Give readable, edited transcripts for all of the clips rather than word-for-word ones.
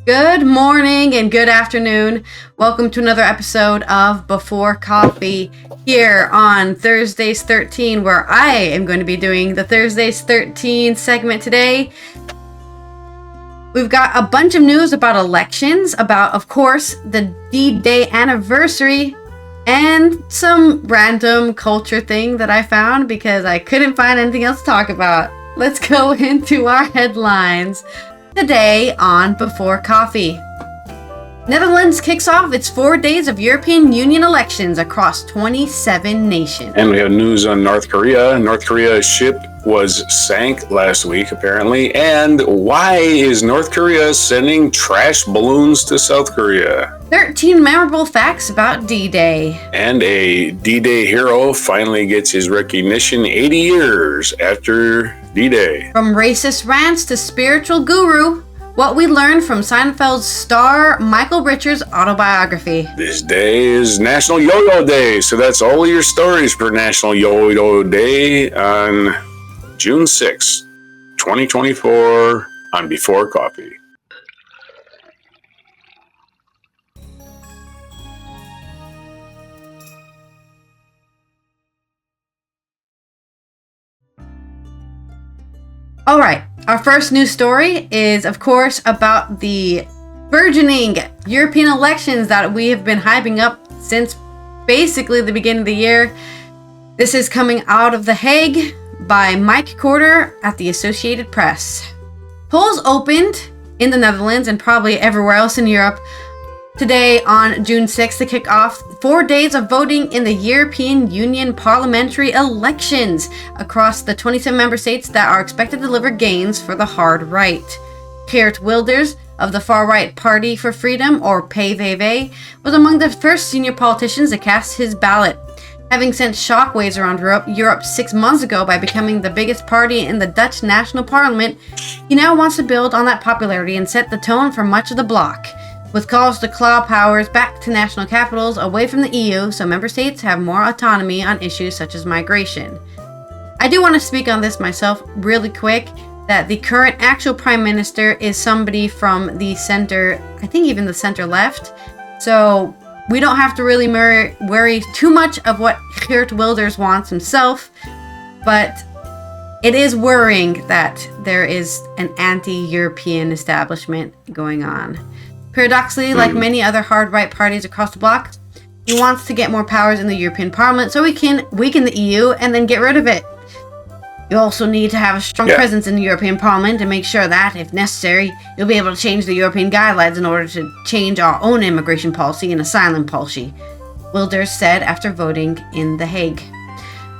Good morning and good afternoon. Welcome to another episode of Before Coffee here on Thursdays 13, where I am going to be doing the Thursdays 13 segment today. We've got a bunch of news about elections, about, of course, the D-Day anniversary, and some random culture thing that I found because I couldn't find anything else to talk about. Let's go into our headlines today on Before Coffee. Netherlands kicks off its 4 days of European Union elections across 27 nations. And we have news on North Korea. North Korea's ship was sank last week, apparently. And why is North Korea sending trash balloons to South Korea? 13 memorable facts about D-Day. And a D-Day hero finally gets his recognition 80 years after D-Day. From racist rants to spiritual guru, what we learned from Seinfeld's star Michael Richards' autobiography. This day is National Yo-Yo Day, so that's all your stories for National Yo-Yo Day on June 6, 2024 on Before Coffee. All right, our first news story is, of course, about the burgeoning European elections that we have been hyping up since basically the beginning of the year. This is coming out of The Hague by Mike Corder at the Associated Press. Polls opened in the Netherlands and probably everywhere else in Europe today on June 6th to kick off 4 days of voting in the European Union parliamentary elections across the 27 member states that are expected to deliver gains for the hard right. Geert Wilders of the far-right Party for Freedom, or PVV, was among the first senior politicians to cast his ballot. Having sent shockwaves around Europe 6 months ago by becoming the biggest party in the Dutch national parliament, he now wants to build on that popularity and set the tone for much of the bloc, with calls to claw powers back to national capitals away from the EU so member states have more autonomy on issues such as migration. I do want to speak on this myself really quick, that the current actual prime minister is somebody from the center, I think even the center left, so we don't have to really worry too much of what Geert Wilders wants himself, but it is worrying that there is an anti-European establishment going on. Paradoxically, like many other hard right parties across the bloc, he wants to get more powers in the European Parliament so he can weaken the EU and then get rid of it. You also need to have a strong presence in the European Parliament and make sure that, if necessary, you'll be able to change the European guidelines in order to change our own immigration policy and asylum policy, Wilders said after voting in The Hague.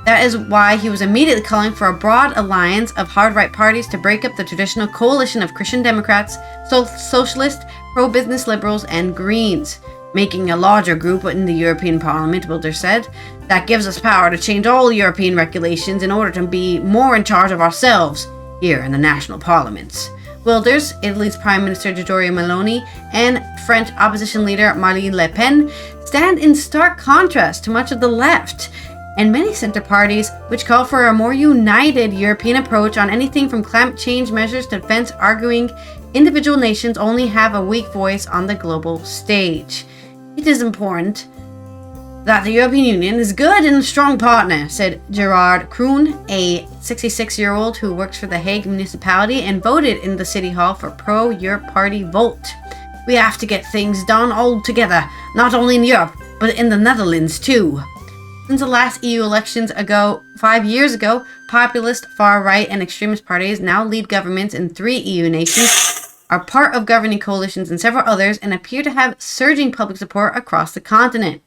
That is why he was immediately calling for a broad alliance of hard-right parties to break up the traditional coalition of Christian Democrats, socialist, pro-business liberals, and Greens. Making a larger group in the European Parliament, Wilders said, that gives us power to change all European regulations in order to be more in charge of ourselves here in the national parliaments. Wilders, Italy's Prime Minister Giorgia Meloni, and French opposition leader Marine Le Pen stand in stark contrast to much of the left and many center parties, which call for a more united European approach on anything from climate change measures to defense, arguing individual nations only have a weak voice on the global stage. It is important that the European Union is good and a strong partner, said Gerard Kroon, a 66-year-old who works for the Hague municipality and voted in the city hall for pro-Europe party vote. We have to get things done all together, not only in Europe, but in the Netherlands too. Since the last EU elections 5 years ago, populist, far-right, and extremist parties now lead governments in 3 EU nations, are part of governing coalitions in several others, and appear to have surging public support across the continent.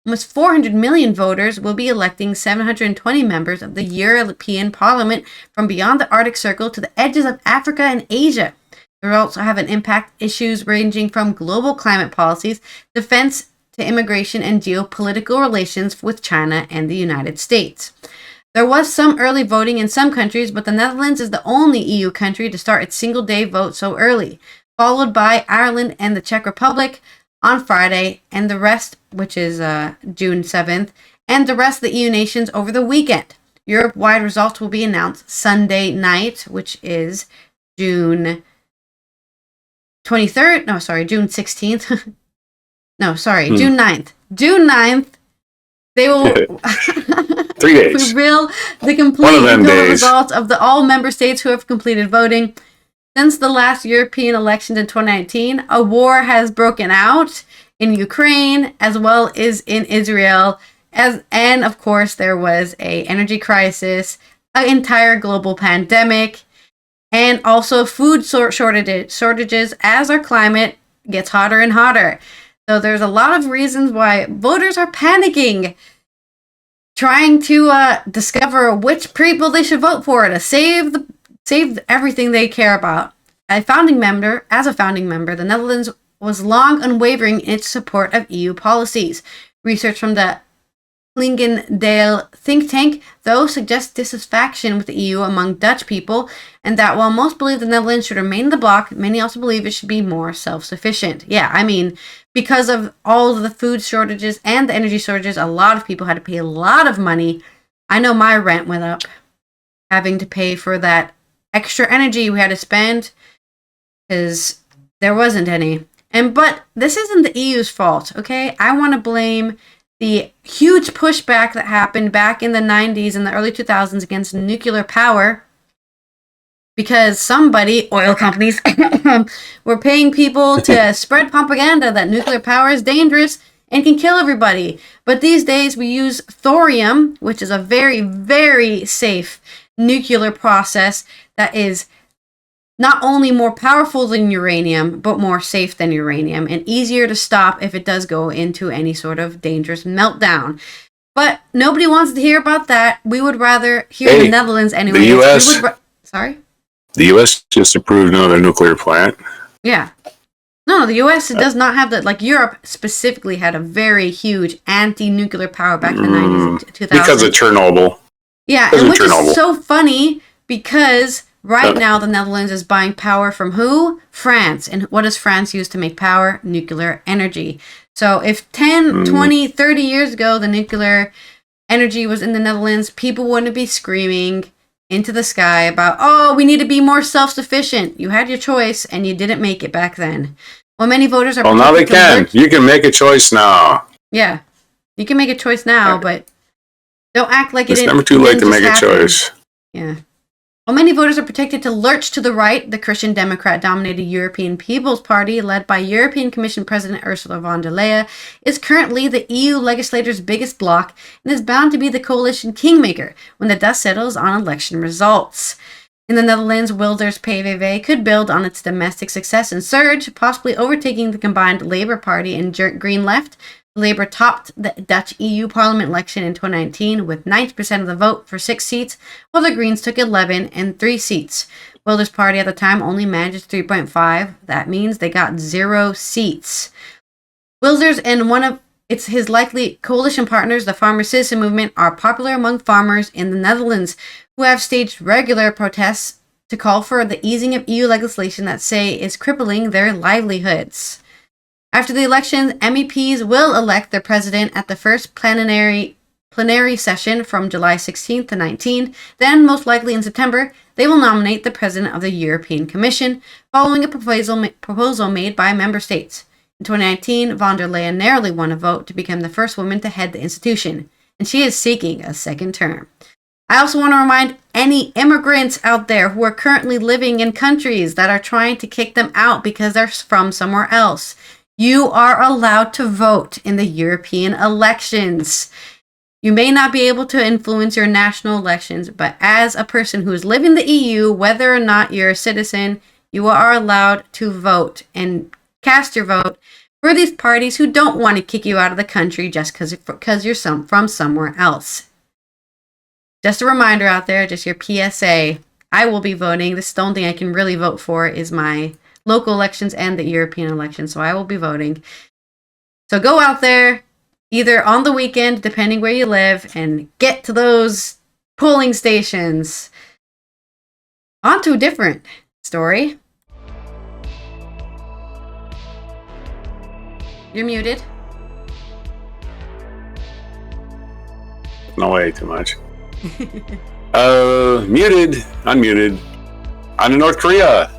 Almost 400 million voters will be electing 720 members of the European Parliament from beyond the Arctic Circle to the edges of Africa and Asia. They will also have an impact issues ranging from global climate policies, defense, to immigration and geopolitical relations with China and the United States. There was some early voting in some countries, but the Netherlands is the only EU country to start its single-day vote so early, followed by Ireland and the Czech Republic on Friday, and the rest, which is June 7th, and the rest of the EU nations over the weekend. Europe-wide results will be announced Sunday night, which is June 23rd. No, sorry, June 16th. No, sorry, June 9th. June 9th, they will 3 days. reveal the complete and total results of all member states who have completed voting. Since the last European elections in 2019, a war has broken out in Ukraine as well as in Israel. And of course, there was an energy crisis, an entire global pandemic, and also food shortages as our climate gets hotter and hotter. So there's a lot of reasons why voters are panicking, trying to discover which people they should vote for to save everything they care about. As a founding member, the Netherlands was long unwavering in its support of EU policies. Research from the Klingendale think tank, though, suggests dissatisfaction with the EU among Dutch people, and that while most believe the Netherlands should remain in the bloc, many also believe it should be more self-sufficient. Yeah, I mean, because of all of the food shortages and the energy shortages, a lot of people had to pay a lot of money. I know my rent went up, having to pay for that extra energy we had to spend, because there wasn't any. But this isn't the EU's fault, okay? I want to blame the huge pushback that happened back in the 90s and the early 2000s against nuclear power, because somebody, oil companies, were paying people to spread propaganda that nuclear power is dangerous and can kill everybody. But these days we use thorium, which is a very, very safe nuclear process that is not only more powerful than uranium, but more safe than uranium, and easier to stop if it does go into any sort of dangerous meltdown. But nobody wants to hear about that. We would rather hear the Netherlands anyway. The U.S. Sorry? The U.S. just approved another nuclear plant. Yeah. No, the U.S. does not have that. Like, Europe specifically had a very huge anti-nuclear power back in the 90s and 2000s. Because of Chernobyl. Yeah, and which is so funny because right now the Netherlands is buying power from who? France. And what does France use to make power? Nuclear energy. So if 10, 20, 30 years ago the nuclear energy was in the Netherlands, people wouldn't be screaming into the sky about, oh, we need to be more self-sufficient. You had your choice and you didn't make it back then. Well, many voters are... Well, now they can. You can make a choice now. Yeah. You can make a choice now, but don't act like it's never too late to make a choice. Yeah. While many voters are protected to lurch to the right, the Christian Democrat-dominated European People's Party, led by European Commission President Ursula von der Leyen, is currently the EU legislators' biggest bloc and is bound to be the coalition kingmaker when the dust settles on election results. In the Netherlands, Wilders' PVV could build on its domestic success and surge, possibly overtaking the combined Labour Party and Green Left. Labour topped the Dutch EU Parliament election in 2019 with 90% of the vote for 6 seats, while the Greens took 11 and 3 seats. Wilders' party at the time only managed 3.5. That means they got 0 seats. Wilders and one of his likely coalition partners, the Farmer Citizen Movement, are popular among farmers in the Netherlands, who have staged regular protests to call for the easing of EU legislation that say is crippling their livelihoods. After the elections, MEPs will elect their president at the first plenary session from July 16th to 19th. Then, most likely in September, they will nominate the president of the European Commission, following a proposal made by member states. In 2019, von der Leyen narrowly won a vote to become the first woman to head the institution, and she is seeking a second term. I also want to remind any immigrants out there who are currently living in countries that are trying to kick them out because they're from somewhere else. You are allowed to vote in the European elections. You may not be able to influence your national elections, but as a person who is living in the EU, whether or not you're a citizen, you are allowed to vote and cast your vote for these parties who don't want to kick you out of the country just because you're from somewhere else. Just a reminder out there, just your PSA, I will be voting. This is the only thing I can really vote for is my local elections and the European elections, so I will be voting. So go out there, either on the weekend, depending where you live, and get to those polling stations. On to a different story. You're muted. No way, too much. Muted, unmuted. On to North Korea.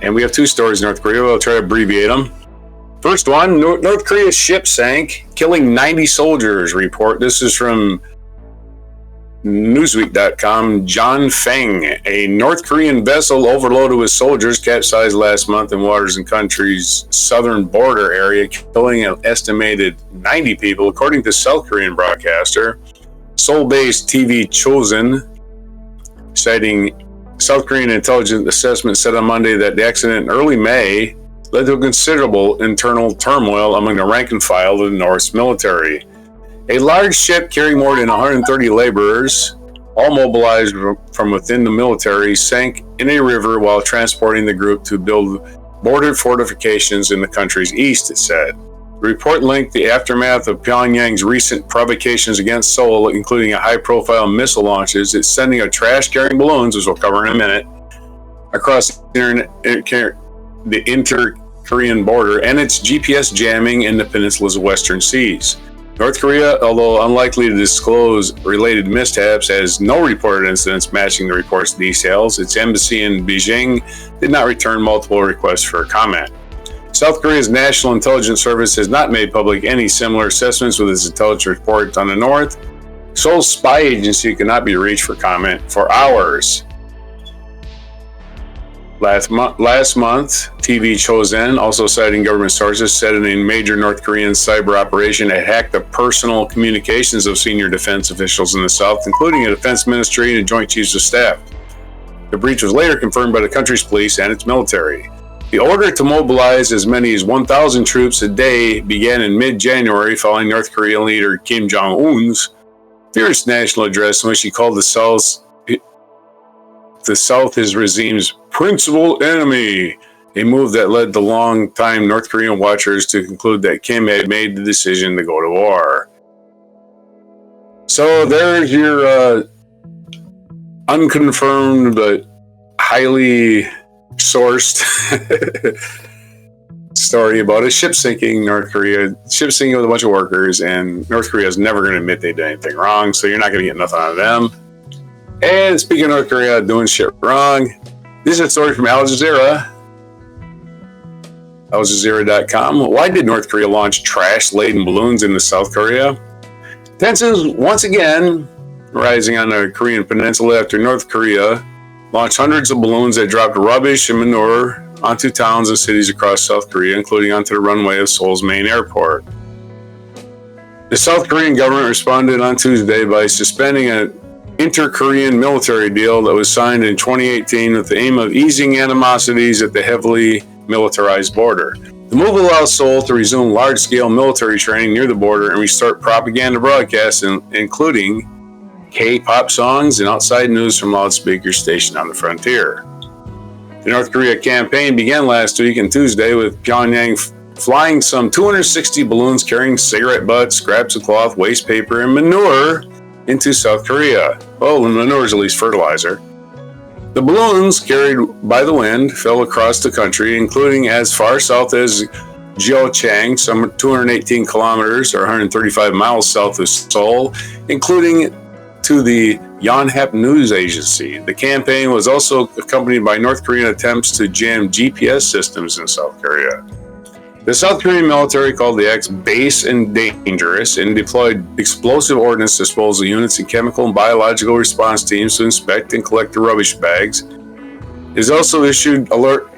And we have two stories in North Korea. We'll try to abbreviate them. First one, North Korea's ship sank, killing 90 soldiers, report. This is from Newsweek.com. John Feng, a North Korean vessel overloaded with soldiers, capsized last month in waters in country's southern border area, killing an estimated 90 people, according to South Korean broadcaster Seoul-based TV Chosun, citing South Korean intelligence assessment, said on Monday that the accident in early May led to a considerable internal turmoil among the rank and file of the North's military. A large ship carrying more than 130 laborers, all mobilized from within the military, sank in a river while transporting the group to build border fortifications in the country's east, it said. The report linked the aftermath of Pyongyang's recent provocations against Seoul, including a high-profile missile launches, its sending of trash-carrying balloons, which we'll cover in a minute, across the inter-Korean border, and its GPS jamming in the peninsula's western seas. North Korea, although unlikely to disclose related mishaps, has no reported incidents matching the report's details. Its embassy in Beijing did not return multiple requests for comment. South Korea's National Intelligence Service has not made public any similar assessments with its intelligence report on the North. Seoul's spy agency could not be reached for comment for hours. Last month, TV Chosun, also citing government sources, said in a major North Korean cyber operation it hacked the personal communications of senior defense officials in the South, including a defense ministry and joint chiefs of staff. The breach was later confirmed by the country's police and its military. The order to mobilize as many as 1,000 troops a day began in mid-January following North Korean leader Kim Jong-un's fierce national address in which he called the South his regime's principal enemy, a move that led the long-time North Korean watchers to conclude that Kim had made the decision to go to war. So there's your unconfirmed but highly sourced story about a ship sinking North Korea, ship sinking with a bunch of workers, and North Korea is never going to admit they did anything wrong, so you're not going to get nothing out of them. And speaking of North Korea doing shit wrong, this is a story from Al Jazeera. AlJazeera.com. Why did North Korea launch trash-laden balloons into South Korea? Tensions once again rising on the Korean peninsula after North Korea launched hundreds of balloons that dropped rubbish and manure onto towns and cities across South Korea, including onto the runway of Seoul's main airport. The South Korean government responded on Tuesday by suspending an inter-Korean military deal that was signed in 2018 with the aim of easing animosities at the heavily militarized border. The move allows Seoul to resume large-scale military training near the border and restart propaganda broadcasts, including K-pop songs and outside news from loudspeakers stationed on the frontier. The North Korea campaign began last week and Tuesday with Pyongyang flying some 260 balloons carrying cigarette butts, scraps of cloth, waste paper, and manure into South Korea. Well, manure is at least fertilizer. The balloons, carried by the wind, fell across the country, including as far south as Gyeochang, some 218 kilometers or 135 miles south of Seoul, including to the Yonhap news agency. The campaign was also accompanied by North Korean attempts to jam GPS systems in South Korea. The South Korean military called the acts base and dangerous and deployed explosive ordnance disposal units and chemical and biological response teams to inspect and collect the rubbish bags. It has also issued alerts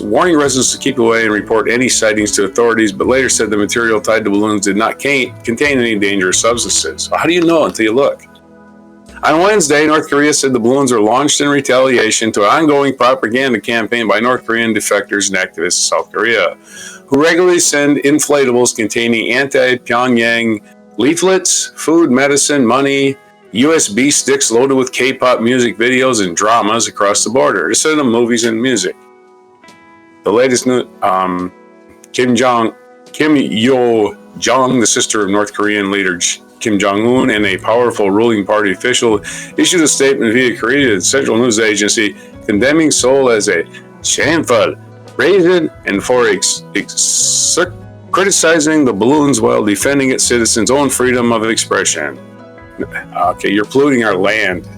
warning residents to keep away and report any sightings to authorities, but later said the material tied to balloons did not contain any dangerous substances. How do you know until you look? On Wednesday, North Korea said the balloons are launched in retaliation to an ongoing propaganda campaign by North Korean defectors and activists in South Korea, who regularly send inflatables containing anti-Pyongyang leaflets, food, medicine, money, USB sticks loaded with K-pop music videos and dramas across the border. They send them movies and music. The latest news, Kim Yo-jong, the sister of North Korean leader Kim Jong-un, and a powerful ruling party official, issued a statement via Korea's Central News Agency condemning Seoul as a shameful, brazen, and for criticizing the balloons while defending its citizens' own freedom of expression. Okay, you're polluting our land.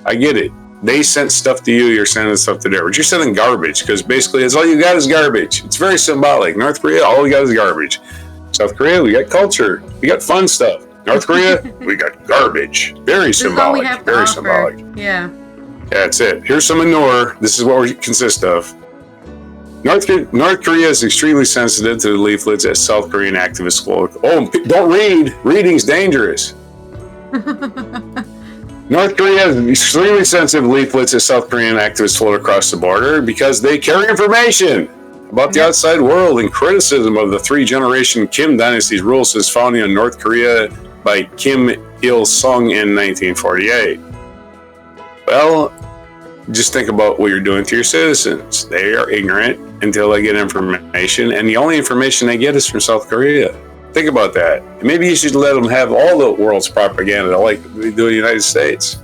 I get it. they sent stuff to you, you're sending stuff to there. But you're sending garbage, because basically it's all you got is garbage. It's very symbolic. North Korea, all we got is garbage. South Korea, we got culture. We got fun stuff. North Korea, we got garbage. Very symbolic. Very symbolic. Yeah. That's it. Here's some manure. This is what we consist of. North Korea is extremely sensitive to the leaflets as South Korean activists will. Oh, don't read. Reading's dangerous. North Korea has extremely sensitive leaflets as South Korean activists float across the border because they carry information about the outside world and criticism of the three-generation Kim dynasty's rule since founding of North Korea by Kim Il-sung in 1948. Well, just think about what you're doing to your citizens. They are ignorant until they get information, and the only information they get is from South Korea. Think about that. Maybe you should let them have all the world's propaganda like they do in the United States.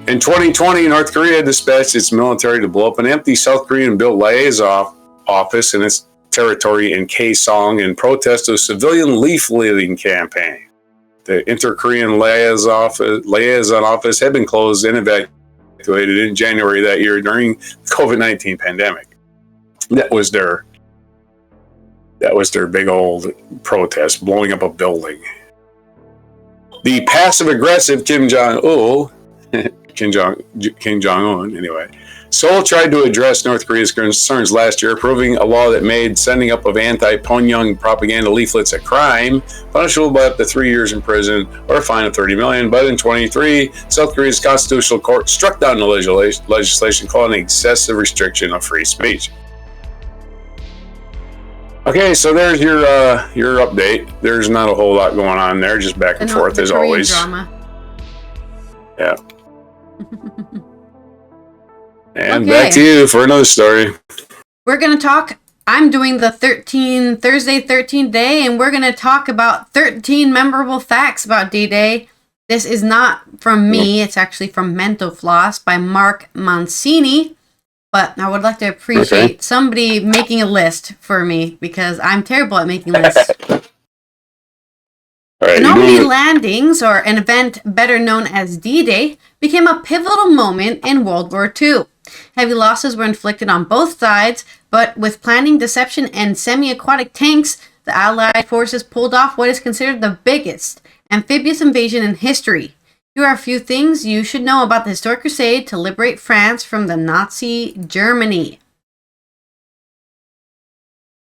In 2020, North Korea dispatched its military to blow up an empty South Korean-built liaison office in its territory in Kaesong in protest of a civilian leafleting campaign. The Inter-Korean liaison office had been closed and evacuated in January that year during the COVID-19 pandemic. That was their big old protest, blowing up a building. The passive-aggressive Kim Jong-un, anyway, Seoul tried to address North Korea's concerns last year, approving a law that made sending up of anti-Pyongyang propaganda leaflets a crime, punishable by up to 3 years in prison or a fine of $30 million. But in 2023, South Korea's constitutional court struck down the legislation calling an excessive restriction of free speech. Okay, so there's your update. There's not a whole lot going on there, just back and forth as always. Drama. Yeah. And back to you for another story. We're going to talk. I'm doing the Thursday 13th day, and we're going to talk about 13 memorable facts about D-Day. This is not from me. It's actually from Mental Floss by Mark Mancini. But I would like to appreciate somebody making a list for me because I'm terrible at making lists. Right, Normandy landings, or an event better known as D-Day, became a pivotal moment in World War II. Heavy losses were inflicted on both sides, but with planning, deception, and semi-aquatic tanks, the Allied forces pulled off what is considered the biggest amphibious invasion in history. Here are a few things you should know about the historic crusade to liberate France from the Nazi Germany.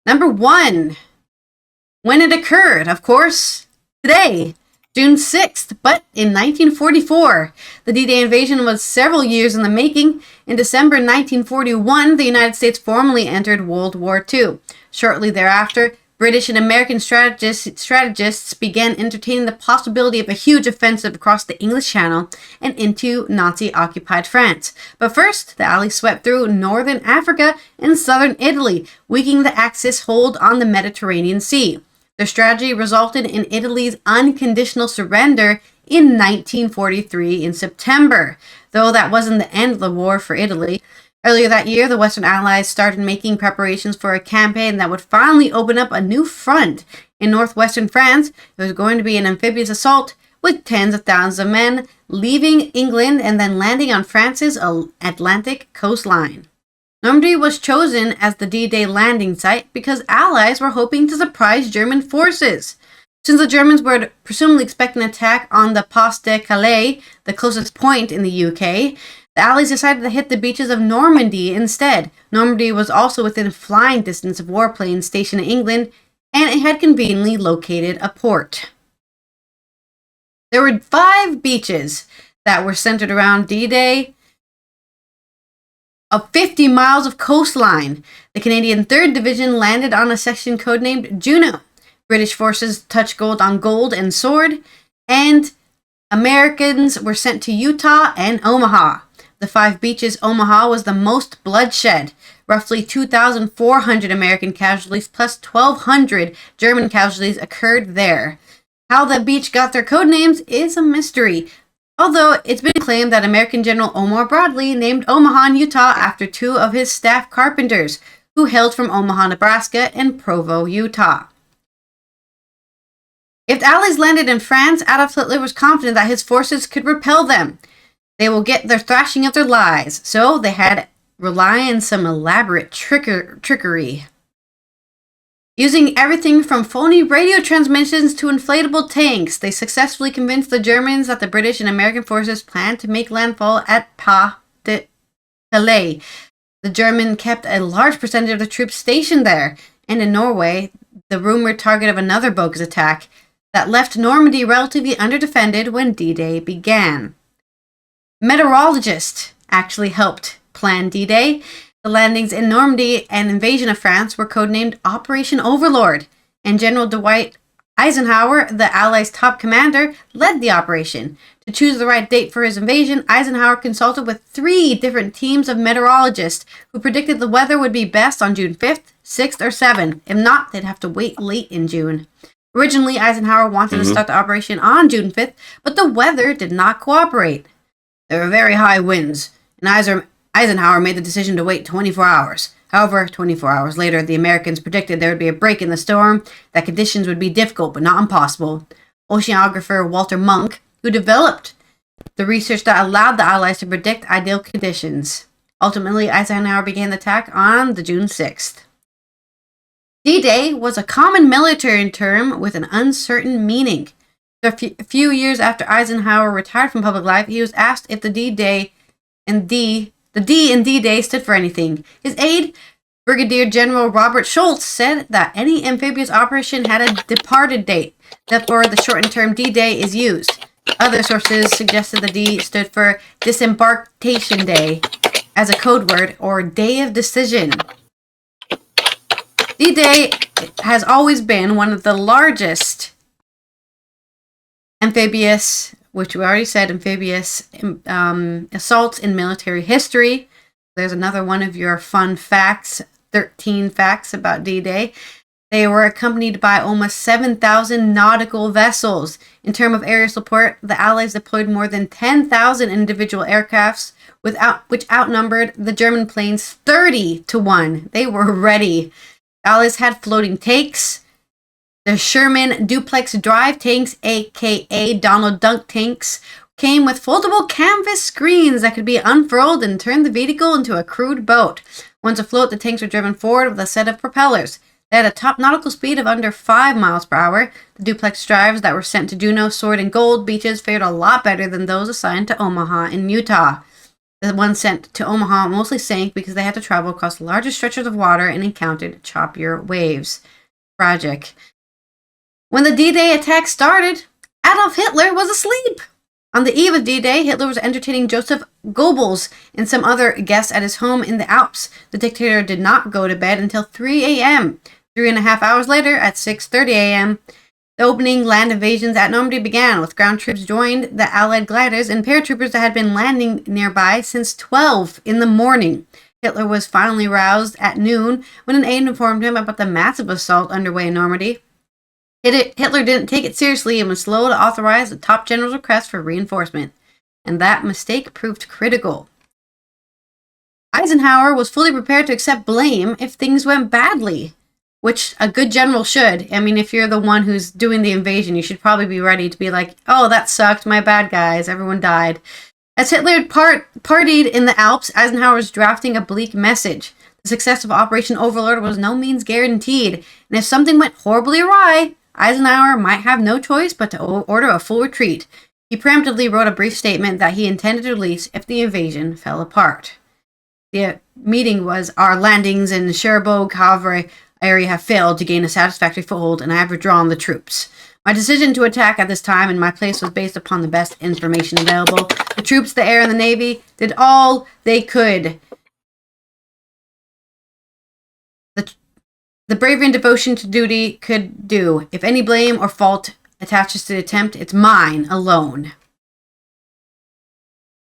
Number 1. When it occurred, of course, today, June 6th, but in 1944. The D-Day invasion was several years in the making. In December 1941, the United States formally entered World War II. Shortly thereafter, British and American strategists began entertaining the possibility of a huge offensive across the English Channel and into Nazi-occupied France. But first, the Allies swept through northern Africa and southern Italy, weakening the Axis hold on the Mediterranean Sea. Their strategy resulted in Italy's unconditional surrender in 1943 in September, though that wasn't the end of the war for Italy. Earlier that year, the Western Allies started making preparations for a campaign that would finally open up a new front in northwestern France. It was going to be an amphibious assault with tens of thousands of men leaving England and then landing on France's Atlantic coastline. Normandy was chosen as the D-Day landing site because Allies were hoping to surprise German forces. Since the Germans were presumably expecting an attack on the Pas de Calais, the closest point in the UK, the Allies decided to hit the beaches of Normandy instead. Normandy was also within flying distance of warplanes stationed in England, and it had conveniently located a port. There were 5 beaches that were centered around D-Day, of 50 miles of coastline. The Canadian 3rd Division landed on a section codenamed Juno. British forces touched gold on Gold and Sword, and Americans were sent to Utah and Omaha. The 5 beaches, Omaha was the most bloodshed. Roughly 2,400 American casualties plus 1,200 German casualties occurred there. How the beach got their code names is a mystery, although it's been claimed that American General Omar Bradley named Omaha in Utah after 2 of his staff carpenters, who hailed from Omaha, Nebraska and Provo, Utah. If the Allies landed in France, Adolf Hitler was confident that his forces could repel them. They will get their thrashing of their lies. So they had rely on some elaborate trickery. Using everything from phony radio transmissions to inflatable tanks, they successfully convinced the Germans that the British and American forces planned to make landfall at Pas de Calais. The German kept a large percentage of the troops stationed there, and in Norway, the rumored target of another bogus attack that left Normandy relatively underdefended when D-Day began. Meteorologists actually helped plan D-Day. The landings in Normandy and invasion of France were codenamed Operation Overlord, and General Dwight Eisenhower, the Allies' top commander, led the operation. To choose the right date for his invasion, Eisenhower consulted with 3 different teams of meteorologists who predicted the weather would be best on June 5th, 6th, or 7th. If not, they'd have to wait late in June. Originally, Eisenhower wanted to start the operation on June 5th, but the weather did not cooperate. There were very high winds, and Eisenhower made the decision to wait 24 hours. However, 24 hours later, the Americans predicted there would be a break in the storm, that conditions would be difficult but not impossible. Oceanographer Walter Munk, who developed the research that allowed the Allies to predict ideal conditions. Ultimately, Eisenhower began the attack on the June 6th. D-Day was a common military term with an uncertain meaning. A few years after Eisenhower retired from public life, he was asked if the D in D-Day stood for anything. His aide, Brigadier General Robert Schultz, said that any amphibious operation had a departed date, therefore the shortened term D-Day is used. Other sources suggested the D stood for Disembarkation Day as a code word or Day of Decision. D-Day has always been one of the largest amphibious, which we already said, amphibious assaults in military history. There's another one of your fun facts, 13 facts about D-Day. They were accompanied by almost 7,000 nautical vessels. In terms of aerial support, the Allies deployed more than 10,000 individual aircrafts, which outnumbered the German planes 30-1. They were ready. The Allies had floating tanks. The Sherman duplex drive tanks, aka Donald Duck tanks, came with foldable canvas screens that could be unfurled and turn the vehicle into a crude boat. Once afloat, the tanks were driven forward with a set of propellers. They had a top nautical speed of under 5 miles per hour. The duplex drives that were sent to Juneau, Sword, and Gold beaches fared a lot better than those assigned to Omaha in Utah. The ones sent to Omaha mostly sank because they had to travel across larger stretches of water and encountered choppier waves. Tragic. When the D-Day attack started, Adolf Hitler was asleep. On the eve of D-Day, Hitler was entertaining Joseph Goebbels and some other guests at his home in the Alps. The dictator did not go to bed until 3 a.m. 3.5 hours later, at 6:30 a.m., the opening land invasions at Normandy began, with ground troops joined the Allied gliders and paratroopers that had been landing nearby since 12 in the morning. Hitler was finally roused at noon when an aide informed him about the massive assault underway in Normandy. Hitler didn't take it seriously and was slow to authorize the top general's request for reinforcement, and that mistake proved critical. Eisenhower was fully prepared to accept blame if things went badly, which a good general should. I mean, if you're the one who's doing the invasion, you should probably be ready to be like, oh, that sucked, my bad guys, everyone died. As Hitler partied in the Alps, Eisenhower was drafting a bleak message. The success of Operation Overlord was no means guaranteed, and if something went horribly awry, Eisenhower might have no choice but to order a full retreat. He preemptively wrote a brief statement that he intended to release if the invasion fell apart. The meeting was, our landings in Cherbourg, however, area have failed to gain a satisfactory foothold, and I have withdrawn the troops. My decision to attack at this time in my place was based upon the best information available. The troops, the air, and the navy did all they could. The bravery and devotion to duty could do. If any blame or fault attaches to the attempt, it's mine alone.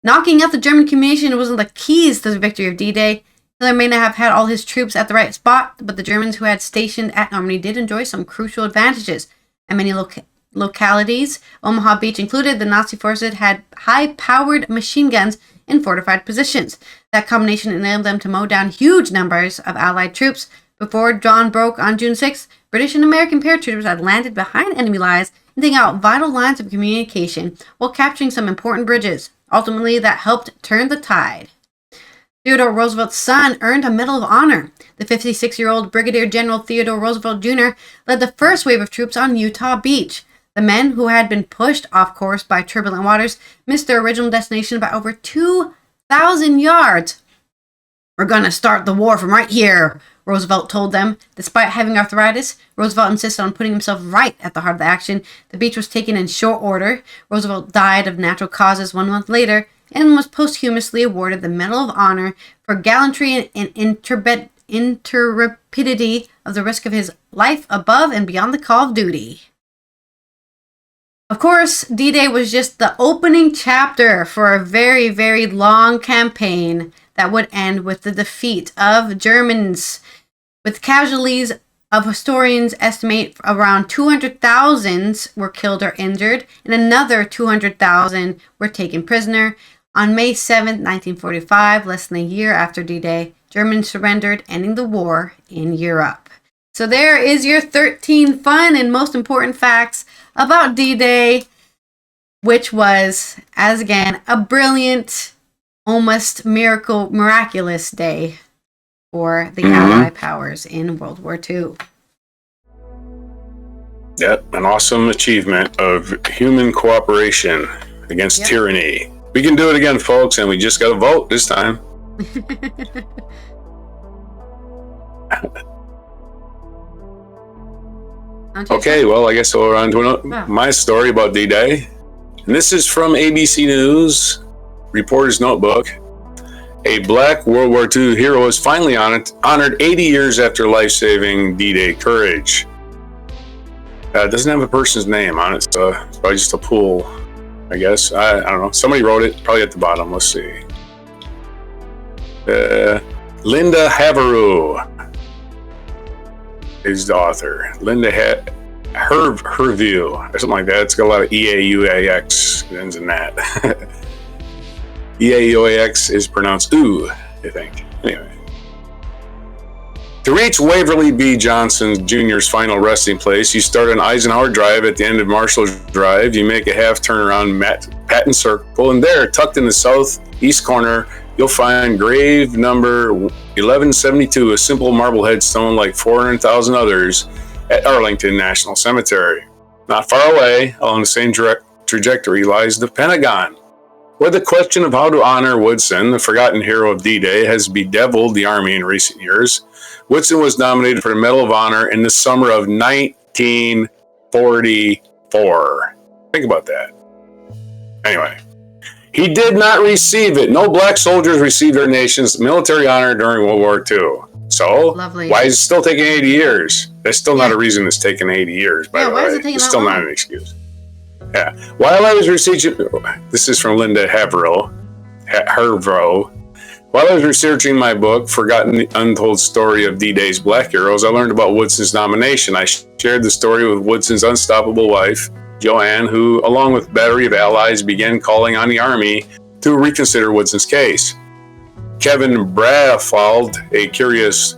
Knocking out the German communication was one of the keys to the victory of D-Day. Hitler may not have had all his troops at the right spot, but the Germans who had stationed at Normandy did enjoy some crucial advantages. At many localities, Omaha Beach included, the Nazi forces had high-powered machine guns in fortified positions. That combination enabled them to mow down huge numbers of Allied troops. Before dawn broke on June 6th, British and American paratroopers had landed behind enemy lines and taking out vital lines of communication while capturing some important bridges. Ultimately, that helped turn the tide. Theodore Roosevelt's son earned a Medal of Honor. The 56-year-old Brigadier General Theodore Roosevelt Jr. led the first wave of troops on Utah Beach. The men, who had been pushed off course by turbulent waters, missed their original destination by over 2,000 yards. "We're going to start the war from right here," Roosevelt told them. Despite having arthritis, Roosevelt insisted on putting himself right at the heart of the action. The beach was taken in short order. Roosevelt died of natural causes 1 month later and was posthumously awarded the Medal of Honor for gallantry and intrepidity of the risk of his life above and beyond the call of duty. Of course, D-Day was just the opening chapter for a very, very long campaign that would end with the defeat of Germans, with casualties of historians estimate around 200,000 were killed or injured, and another 200,000 were taken prisoner. On May 7, 1945, less than a year after D-Day, Germans surrendered, ending the war in Europe. So there is your 13 fun and most important facts about D-Day, which was, as again, a brilliant, almost miraculous day for the Allied powers in World War II. Yep, an awesome achievement of human cooperation against tyranny. We can do it again, folks, and we just got to vote this time. Okay, well, I guess we'll run to my story about D-Day. And this is from ABC News, Reporter's Notebook. A black World War II hero is finally honored 80 years after life-saving D-Day courage. It doesn't have a person's name on it, so it's probably just a pool, I guess. I don't know. Somebody wrote it, probably at the bottom. Let's see. Linda Haveru is the author. Linda her view, or something like that. It's got a lot of E-A-U-A-X ends in that. E-A-U-A-X is pronounced ooh, I think. Anyway. To reach Waverly B. Johnson Jr.'s final resting place, you start on Eisenhower Drive at the end of Marshall Drive. You make a half turn around Patton Circle, and there, tucked in the southeast corner, you'll find grave number 1172, a simple marble headstone like 400,000 others at Arlington National Cemetery. Not far away, along the same trajectory, lies the Pentagon, where the question of how to honor Woodson, the forgotten hero of D-Day, has bedeviled the Army in recent years. Woodson was nominated for the Medal of Honor in the summer of 1944. Think about that. Anyway, he did not receive it. No black soldiers received their nation's military honor during World War II. So, why is it still taking 80 years? That's still not a reason it's taking 80 years, by the way. It's still not an excuse. Yeah. While I was researching, this is from Linda Haveru. While I was researching my book, Forgotten the Untold Story of D-Day's Black Heroes, I learned about Woodson's nomination. I shared the story with Woodson's unstoppable wife, Joanne, who, along with a battery of allies, began calling on the Army to reconsider Woodson's case. Kevin Brafald, a curious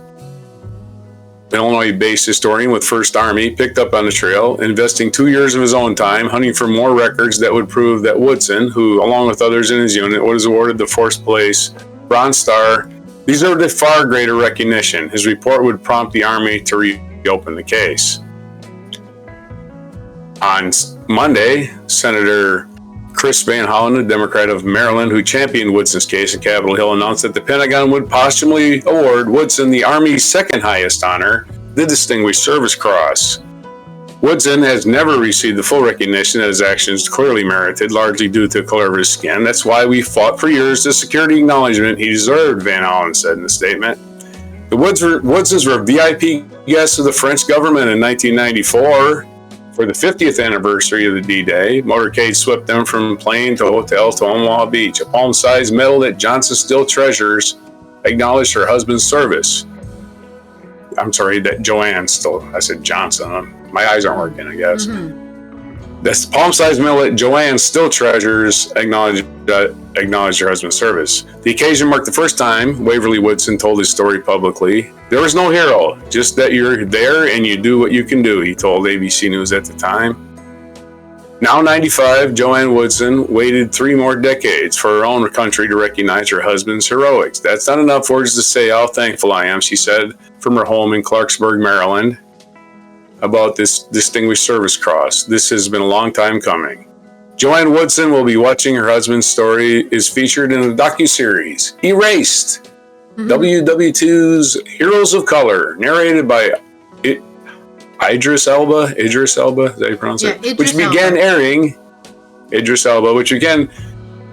Illinois-based historian with First Army, picked up on the trail, investing 2 years of his own time hunting for more records that would prove that Woodson, who, along with others in his unit, was awarded the fourth place Bronze Star, deserved a far greater recognition. His report would prompt the Army to reopen the case. On Monday, Senator Chris Van Hollen, a Democrat of Maryland who championed Woodson's case in Capitol Hill, announced that the Pentagon would posthumously award Woodson the Army's second highest honor, the Distinguished Service Cross. Woodson has never received the full recognition that his actions clearly merited, largely due to the color of his skin. That's why we fought for years the security acknowledgement he deserved, Van Hollen said in the statement. The Woodsons were VIP guests of the French government in 1994 for the 50th anniversary of the D-Day. Motorcade swept them from plane to hotel to Omaha Beach. A palm-sized medal that Johnson still treasures acknowledged her husband's service. I'm sorry, that Joanne still, I said Johnson. My eyes aren't working, I guess. This palm-sized medal that Joanne still treasures acknowledged her husband's service. The occasion marked the first time Waverly Woodson told his story publicly. There was no hero, just that you're there and you do what you can do, he told ABC News at the time. Now 95, Joanne Woodson waited 3 more decades for her own country to recognize her husband's heroics. That's not enough words to say how thankful I am, she said from her home in Clarksburg, Maryland, about this Distinguished Service Cross. This has been a long time coming. Joanne Woodson will be watching her husband's story is featured in a docuseries, Erased, WW2's Heroes of Color, narrated by Idris Elba, is that how you pronounce it? Idris Which began Elba. airing, Idris Elba, which began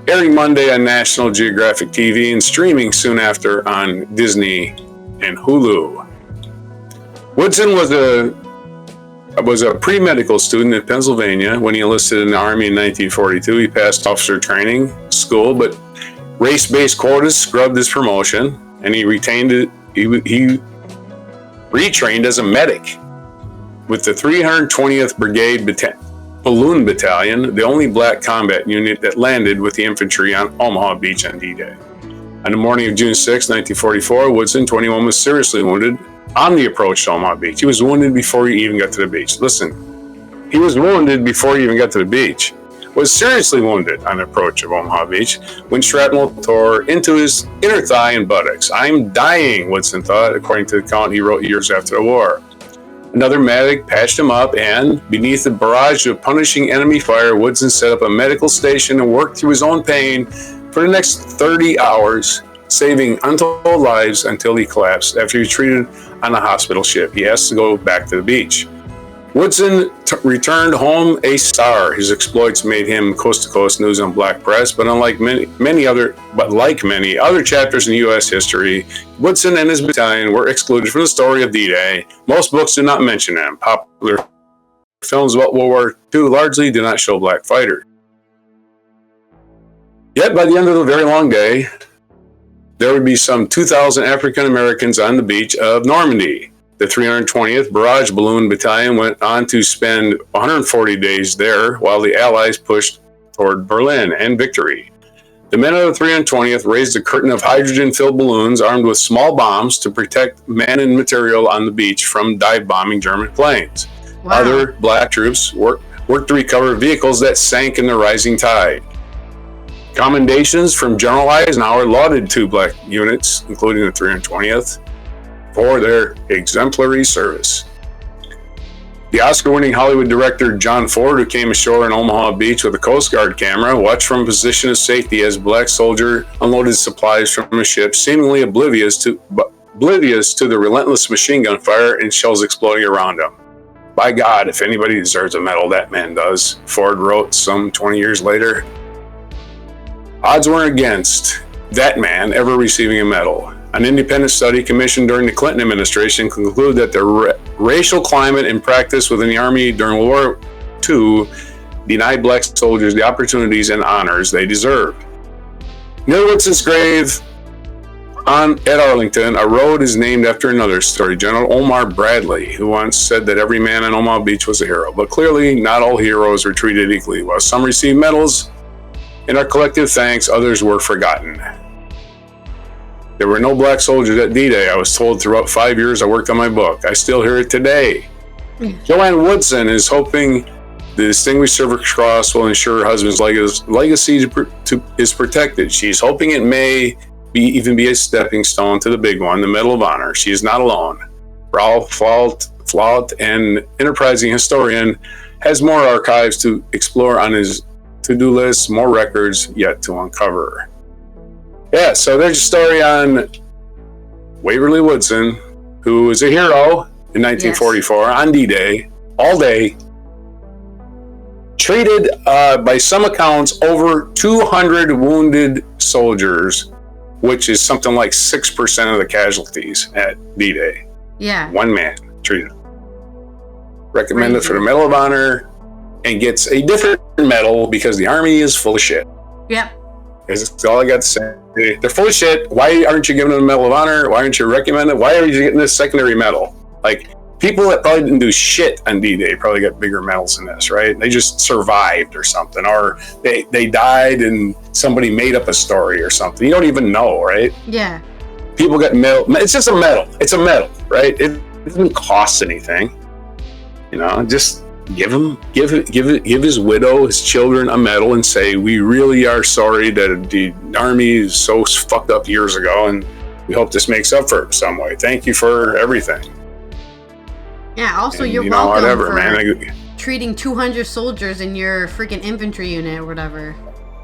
airing Monday on National Geographic TV and streaming soon after on Disney and Hulu. Woodson was a pre-medical student in Pennsylvania when he enlisted in the Army in 1942. He passed officer training school, but race-based quotas scrubbed his promotion, and he retrained as a medic with the 320th Brigade Balloon Battalion, the only black combat unit that landed with the infantry on Omaha Beach on D-Day. On the morning of June 6, 1944, Woodson, 21, was seriously wounded on the approach to Omaha Beach. He was wounded before he even got to the beach. Listen, he was wounded before he even got to the beach. Was seriously wounded on the approach of Omaha Beach when shrapnel tore into his inner thigh and buttocks. "I'm dying," Woodson thought, according to the account he wrote years after the war. Another medic patched him up, and beneath the barrage of punishing enemy fire, Woodson set up a medical station and worked through his own pain for the next 30 hours, saving untold lives until he collapsed after he was treated on a hospital ship. He asked to go back to the beach. Woodson returned home a star. His exploits made him coast-to-coast news on Black Press, but like many other chapters in U.S. history, Woodson and his battalion were excluded from the story of D-Day. Most books do not mention him. Popular films about World War II largely do not show black fighters. Yet, by the end of the very long day, there would be some 2,000 African Americans on the beach of Normandy. The 320th Barrage Balloon Battalion went on to spend 140 days there while the Allies pushed toward Berlin and victory. The men of the 320th raised a curtain of hydrogen-filled balloons armed with small bombs to protect men and material on the beach from dive-bombing German planes. Wow. Other black troops worked to recover vehicles that sank in the rising tide. Commendations from General Eisenhower lauded 2 black units, including the 320th, for their exemplary service. The Oscar-winning Hollywood director John Ford, who came ashore in Omaha Beach with a Coast Guard camera, watched from a position of safety as a black soldier unloaded supplies from a ship, seemingly oblivious to the relentless machine gun fire and shells exploding around him. "By God, if anybody deserves a medal, that man does," Ford wrote some 20 years later. Odds were against that man ever receiving a medal. An independent study commissioned during the Clinton administration concluded that the racial climate and practice within the Army during World War II denied black soldiers the opportunities and honors they deserved. Near Woodson's grave at Arlington, a road is named after another story, General Omar Bradley, who once said that every man in Omaha Beach was a hero. But clearly, not all heroes were treated equally. While some received medals, in our collective thanks, others were forgotten. There were no black soldiers at D-Day, I was told throughout 5 years I worked on my book. I still hear it today. Joanne Woodson is hoping the Distinguished Service Cross will ensure her husband's legacy is protected. She's hoping it may even be a stepping stone to the big one, the Medal of Honor. She is not alone. Ralph Flaut, an enterprising historian, has more archives to explore on his to-do list, more records yet to uncover. Yeah, so there's a story on Waverly Woodson, who was a hero in 1944 on D-Day, all day, treated, by some accounts, over 200 wounded soldiers, which is something like 6% of the casualties at D-Day. Yeah. One man treated. Recommended for the Medal of Honor, and gets a different medal because the Army is full of shit. Yep. That's all I got to say. They're full of shit. Why aren't you giving them a Medal of Honor? Why aren't you recommended? Why are you getting this secondary medal? Like, people that probably didn't do shit on D-Day probably got bigger medals than this, right? They just survived or something, or they died and somebody made up a story or something. You don't even know, right? Yeah. People got medal. It's just a medal. It's a medal, right? It doesn't cost anything. You know, just give his widow, his children a medal and say, we really are sorry that the Army is so fucked up years ago, and we hope this makes up for it some way. Thank you for everything. Yeah, also, and, you're welcome for treating 200 soldiers in your freaking infantry unit or whatever.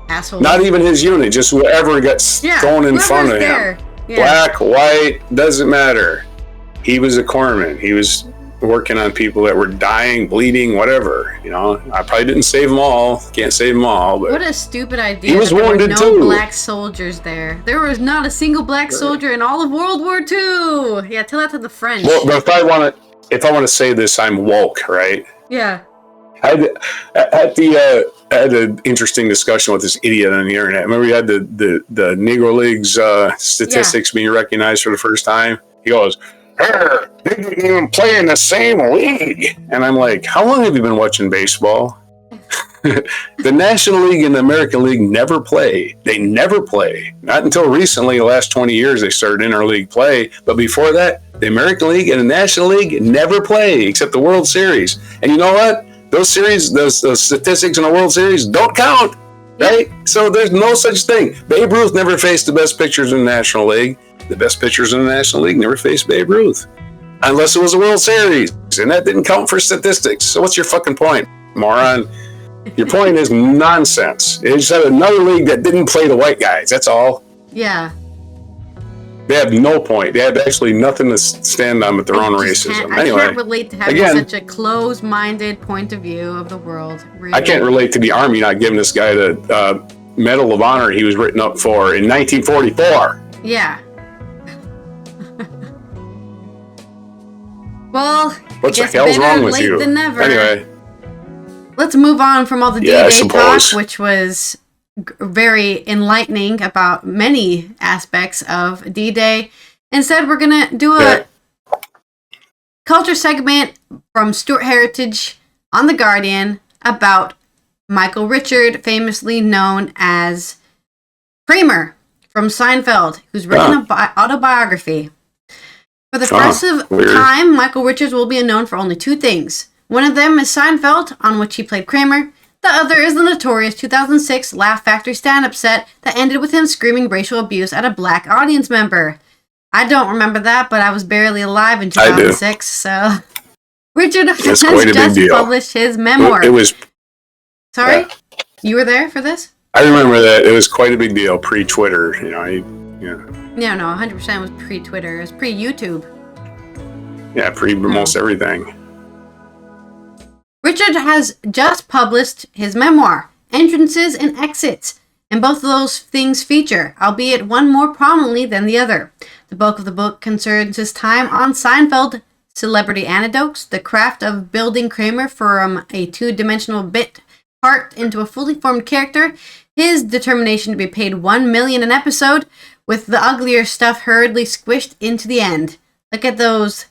Asshole. Not even his unit, just whoever gets thrown in front of him. Yeah. Black, white, doesn't matter. He was a corpsman. He was working on people that were dying, bleeding, whatever. You know, I probably didn't save them all. Can't save them all. But what a stupid idea. He was wounded too. Black soldiers there. There was not a single black soldier in all of World War II. Yeah, tell that to the French. Well, but if I want to say this, I'm woke, right? Yeah. I had an interesting discussion with this idiot on the internet. Remember, we had the Negro Leagues statistics being recognized for the first time. He goes, they didn't even play in the same league. And I'm like, how long have you been watching baseball? The National League and the American League never play. They never play. Not until recently, the last 20 years, they started interleague play. But before that, the American League and the National League never play except the World Series. And you know what? Those statistics in the World Series don't count, right? So there's no such thing. Babe Ruth never faced the best pitchers in the National League. The best pitchers in the National League never faced Babe Ruth. Unless it was a World Series. And that didn't count for statistics. So what's your fucking point, moron? Your point is nonsense. They just had another league that didn't play the white guys. That's all. Yeah. They have no point. They have actually nothing to stand on but their own racism. I can't relate to having such a closed-minded point of view of the world. Really. I can't relate to the Army not giving this guy the Medal of Honor he was written up for in 1944. Yeah. Well, what the hell's wrong with you? Than never. Anyway. Let's move on from all the D-Day talk, which was very enlightening about many aspects of D-Day. Instead, we're going to do a culture segment from Stuart Heritage on The Guardian about Michael Richard, famously known as Kramer from Seinfeld, who's written an autobiography. For the rest of time, Michael Richards will be known for only two things. One of them is Seinfeld, on which he played Kramer. The other is the notorious 2006 Laugh Factory stand-up set that ended with him screaming racial abuse at a black audience member. I don't remember that, but I was barely alive in 2006, so... Richard has just published his memoir. It was... Sorry? Yeah. You were there for this? I remember that. It was quite a big deal, pre-Twitter, Yeah, no, 100% was pre-Twitter. It was pre-YouTube. Yeah, pre-most everything. Richard has just published his memoir, Entrances and Exits, and both of those things feature, albeit one more prominently than the other. The bulk of the book concerns his time on Seinfeld, celebrity anecdotes, the craft of building Kramer from a two-dimensional bit part into a fully formed character, his determination to be paid $1 million an episode, with the uglier stuff hurriedly squished into the end. Look at those,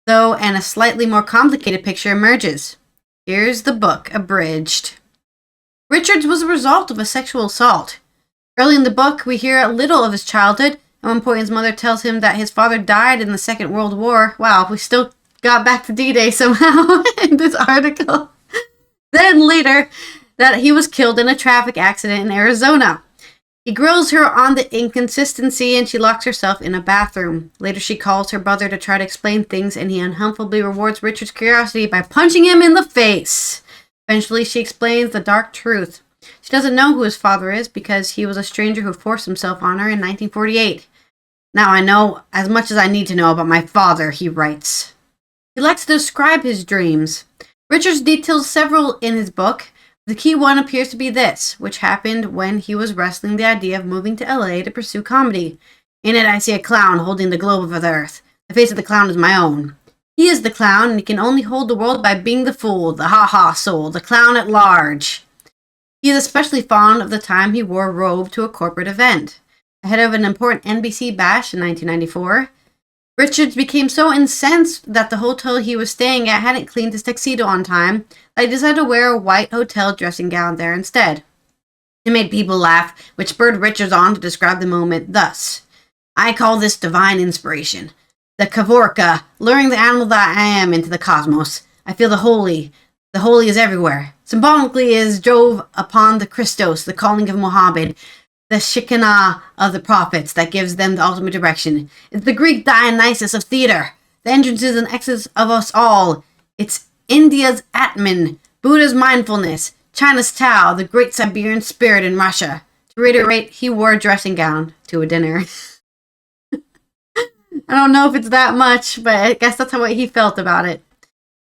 though, and a slightly more complicated picture emerges. Here's the book, abridged. Richards was a result of a sexual assault. Early in the book, we hear a little of his childhood. At one point, his mother tells him that his father died in the Second World War. Wow, we still got back to D-Day somehow in this article. Then later, that he was killed in a traffic accident in Arizona. He grills her on the inconsistency and she locks herself in a bathroom. Later she calls her brother to try to explain things and he unhelpfully rewards Richard's curiosity by punching him in the face. Eventually she explains the dark truth. She doesn't know who his father is because he was a stranger who forced himself on her in 1948. Now I know as much as I need to know about my father, he writes. He likes to describe his dreams. Richards details several in his book. The key one appears to be this, which happened when he was wrestling the idea of moving to LA to pursue comedy. In it, I see a clown holding the globe of the earth. The face of the clown is my own. He is the clown, and he can only hold the world by being the fool, the ha-ha soul, the clown at large. He is especially fond of the time he wore a robe to a corporate event. Ahead of an important NBC bash in 1994, Richards became so incensed that the hotel he was staying at hadn't cleaned his tuxedo on time that he decided to wear a white hotel dressing gown there instead. It made people laugh, which spurred Richards on to describe the moment thus. I call this divine inspiration. The Kavorka, luring the animal that I am into the cosmos. I feel the holy, The holy is everywhere. Symbolically is Jove upon the Christos, the calling of Muhammad, the Shekinah of the prophets that gives them the ultimate direction. It's the Greek Dionysus of theater, the entrances and exits of us all. It's India's Atman, Buddha's mindfulness, China's Tao, the great Siberian spirit in Russia. To reiterate, he wore a dressing gown to a dinner. I don't know if it's that much, but I guess that's how he felt about it.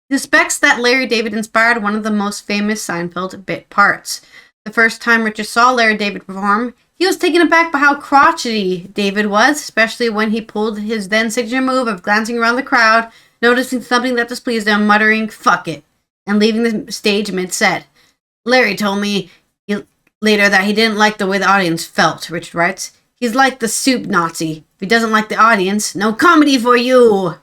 He suspects that Larry David inspired one of the most famous Seinfeld bit parts. The first time Richard saw Larry David perform, he was taken aback by how crotchety David was, especially when he pulled his then signature move of glancing around the crowd, noticing something that displeased him, muttering, "Fuck it," and leaving the stage mid-set. Larry told me later that he didn't like the way the audience felt, Richard writes. He's like the soup Nazi. If he doesn't like the audience, no comedy for you.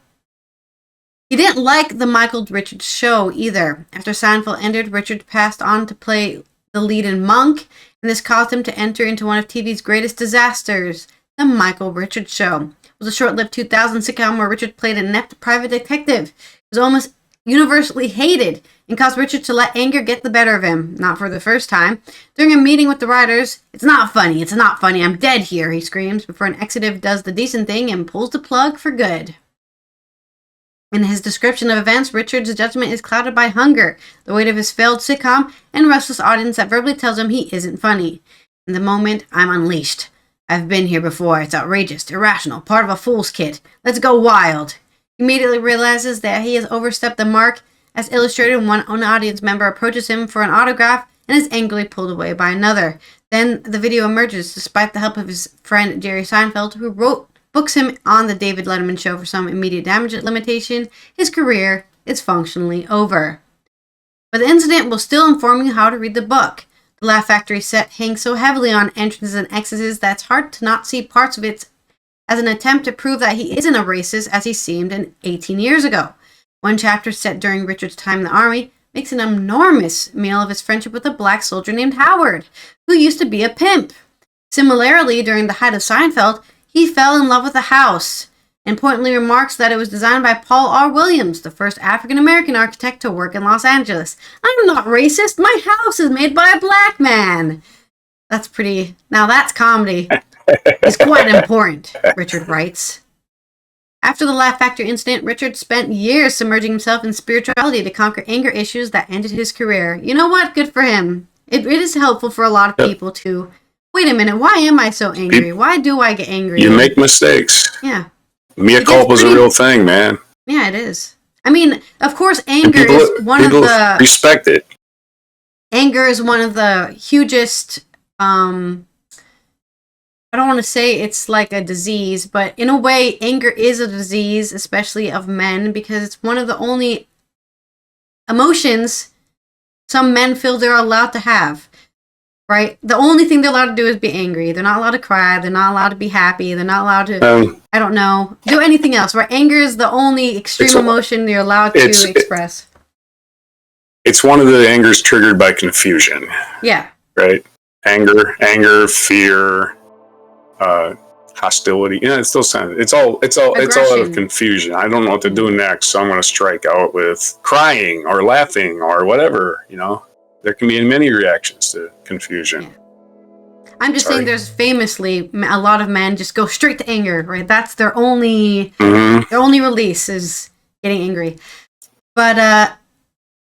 He didn't like the Michael Richards show either. After Seinfeld ended, Richards passed on to play the lead in Monk, and this caused him to enter into one of TV's greatest disasters, The Michael Richards Show. It was a short-lived 2000 sitcom where Richards played an inept private detective. It was almost universally hated and caused Richards to let anger get the better of him, not for the first time. During a meeting with the writers, "It's not funny, I'm dead here," he screams, before an executive does the decent thing and pulls the plug for good. In his description of events, Richards' judgment is clouded by hunger, the weight of his failed sitcom, and a restless audience that verbally tells him he isn't funny. In the moment, I'm unleashed. I've been here before. It's outrageous, irrational, part of a fool's kit. Let's go wild. He immediately realizes that he has overstepped the mark, as illustrated when one audience member approaches him for an autograph and is angrily pulled away by another. Then the video emerges, despite the help of his friend Jerry Seinfeld, who books him on the David Letterman show for some immediate damage limitation. His career is functionally over. But the incident will still inform you how to read the book. The Laugh Factory set hangs so heavily on entrances and exits that it's hard to not see parts of it as an attempt to prove that he isn't a racist as he seemed 18 years ago. One chapter set during Richard's time in the Army makes an enormous meal of his friendship with a black soldier named Howard, who used to be a pimp. Similarly, during the height of Seinfeld, he fell in love with the house and pointedly remarks that it was designed by Paul R. Williams, the first African-American architect to work in Los Angeles. I'm not racist. My house is made by a black man. Now that's comedy. It's quite important, Richard writes. After the Laugh Factory incident, Richard spent years submerging himself in spirituality to conquer anger issues that ended his career. You know what? Good for him. It is helpful for a lot of people to, wait a minute, why am I so angry? Why do I get angry? You make mistakes. Yeah. Mea culpa is a real thing, man. Yeah, it is. I mean, of course, anger is one of the... respect it. Anger is one of the hugest... I don't want to say it's like a disease, but in a way, anger is a disease, especially of men, because it's one of the only emotions some men feel they're allowed to have, right? The only thing they're allowed to do is be angry. They're not allowed to cry. They're not allowed to be happy. They're not allowed to, I don't know, do anything else, right? Anger is the only extreme emotion you're allowed to express. It's one of the angers triggered by confusion. Yeah. Right? Anger, fear, hostility. Yeah, it still sounds. It's all out of confusion. I don't know what to do next, so I'm going to strike out with crying or laughing or whatever. You know, there can be many reactions to confusion. Yeah. I'm just saying, there's famously a lot of men just go straight to anger. Right, that's their only release is getting angry. But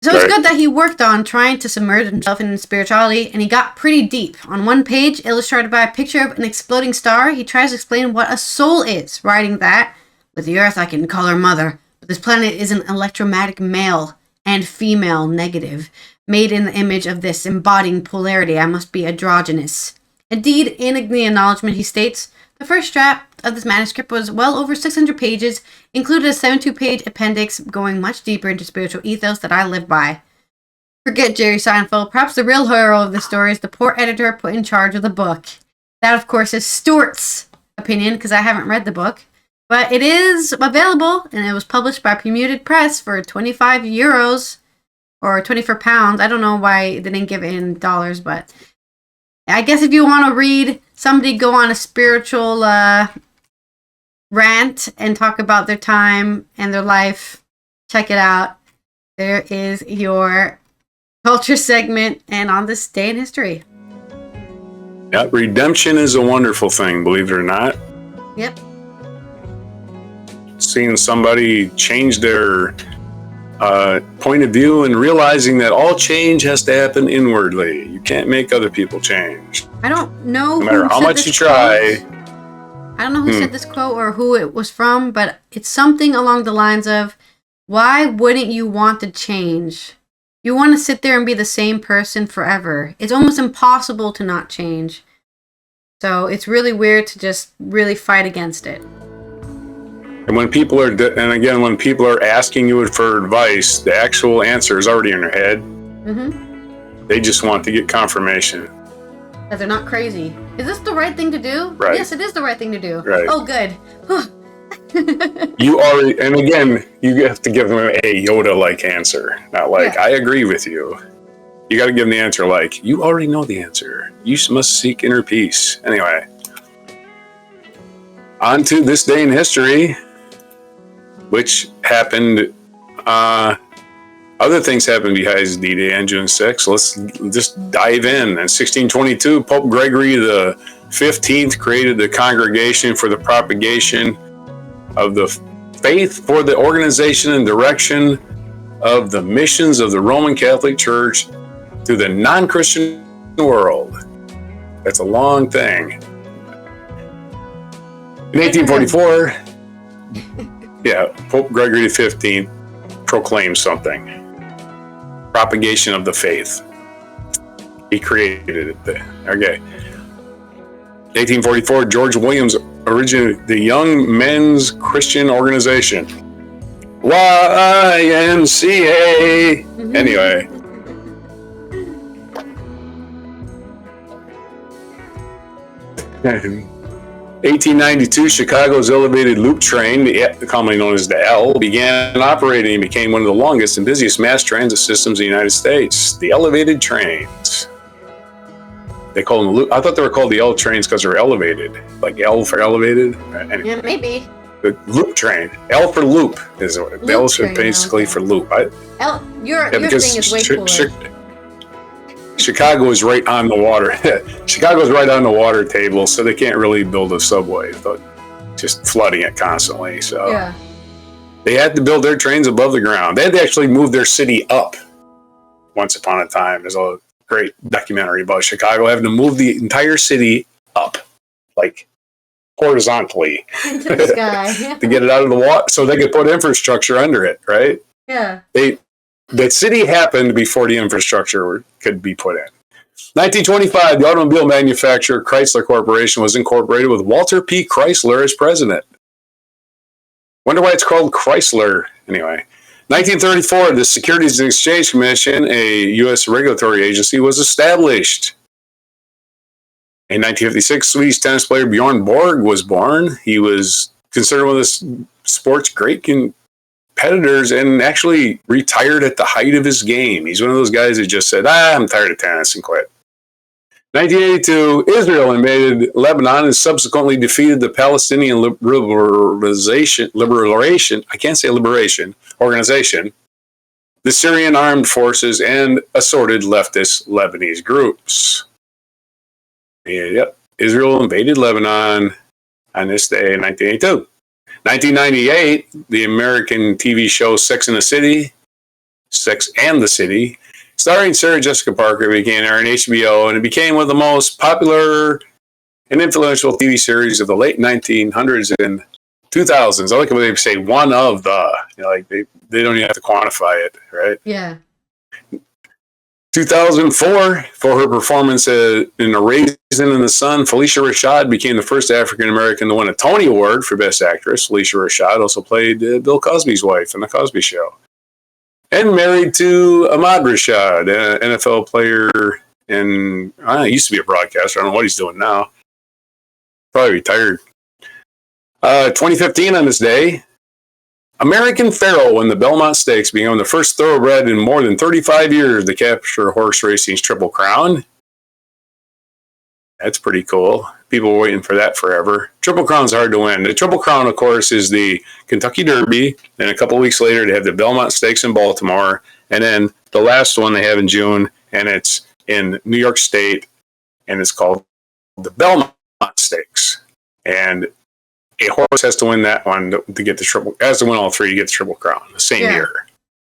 so it's good that he worked on trying to submerge himself in spirituality, and he got pretty deep. On one page, illustrated by a picture of an exploding star, he tries to explain what a soul is, writing that, with the Earth I can call her mother, but this planet is an electromagnetic male and female negative, made in the image of this embodying polarity. I must be androgynous. Indeed, in the acknowledgement, he states, the first draft of this manuscript was well over 600 pages, included a 72-page appendix going much deeper into spiritual ethos that I live by. Forget Jerry Seinfeld. Perhaps the real hero of the story is the poor editor put in charge of the book. That, of course, is Stuart's opinion, because I haven't read the book. But it is available, and it was published by Permuted Press for €25 or 24 pounds. I don't know why they didn't give it in dollars, but I guess if you want to read somebody go on a spiritual rant and talk about their time and their life, check it out. There is your culture segment and on this day in history. Yeah, redemption is a wonderful thing, believe it or not. Yep. Seeing somebody change their point of view and realizing that all change has to happen inwardly. You can't make other people change. I don't know no matter how much you try. I don't know who said this quote or who it was from, but it's something along the lines of, why wouldn't you want to change? You want to sit there and be the same person forever. It's almost impossible to not change. So it's really weird to just really fight against it. And when people are, when people are asking you for advice, the actual answer is already in their head. Mm-hmm. They just want to get confirmation. That they're not crazy. Is this the right thing to do? Right. Yes, it is the right thing to do. Right. Oh, good. You already, and again, you have to give them a Yoda-like answer. Not like, I agree with you. You got to give them the answer like, you already know the answer. You must seek inner peace. Anyway. On to this day in history, which happened, other things happened besides D-Day and June 6th. Let's just dive in. In 1622, Pope Gregory the 15th created the Congregation for the Propagation of the Faith for the organization and direction of the missions of the Roman Catholic Church to the non-Christian world. That's a long thing. In 1844, Pope Gregory XV proclaimed something. Propagation of the faith. He created it. Okay. 1844, George Williams originated the Young Men's Christian Organization. YMCA. Mm-hmm. Anyway. 1892, Chicago's elevated loop train, commonly known as the L, began operating and became one of the longest and busiest mass transit systems in the United States. The elevated trains. They call them loop. I thought they were called the L trains because they're elevated, like L for elevated. Anyway, yeah, maybe. The loop train, L for loop is what the L is basically for loop. Your thing is way cooler. Chicago is right on the water. Chicago's right on the water table, so they can't really build a subway without just flooding it constantly. So they had to build their trains above the ground. They had to actually move their city up. Once upon a time, there's a great documentary about Chicago having to move the entire city up, like horizontally, into the sky, to get it out of the water, so they could put infrastructure under it. Right? Yeah. The city happened before the infrastructure could be put in. 1925, the automobile manufacturer Chrysler Corporation was incorporated with Walter P. Chrysler as president. Wonder why it's called Chrysler. Anyway, 1934, the Securities and Exchange Commission, a U.S. regulatory agency, was established. In 1956, Swedish tennis player Bjorn Borg was born. He was considered one of the sport's great competitors and actually retired at the height of his game. He's one of those guys that just said, I'm tired of tennis and quit. 1982, Israel invaded Lebanon and subsequently defeated the Palestinian Liberation Organization, the Syrian Armed Forces, and assorted leftist Lebanese groups. Israel invaded Lebanon on this day in 1982. 1998, the American TV show Sex and the City, starring Sarah Jessica Parker, began airing on HBO, and it became one of the most popular and influential TV series of the late 1900s and 2000s. I like when they say one of the, like they don't even have to quantify it, right? Yeah. 2004, for her performance in A Raisin in the Sun, Felicia Rashad became the first African-American to win a Tony Award for Best Actress. Felicia Rashad also played Bill Cosby's wife in The Cosby Show. And married to Ahmad Rashad, an NFL player, and he used to be a broadcaster. I don't know what he's doing now. Probably retired. 2015 on this day, American Pharoah won the Belmont Stakes, becoming the first thoroughbred in more than 35 years to capture horse racing's Triple Crown. That's pretty cool. People were waiting for that forever. Triple Crown's hard to win. The Triple Crown, of course, is the Kentucky Derby. Then a couple of weeks later, they have the Belmont Stakes in Baltimore. And then the last one they have in June, and it's in New York State, and it's called the Belmont Stakes. And a horse has to win that one to get the Triple, has to win all three to get the Triple Crown the same year.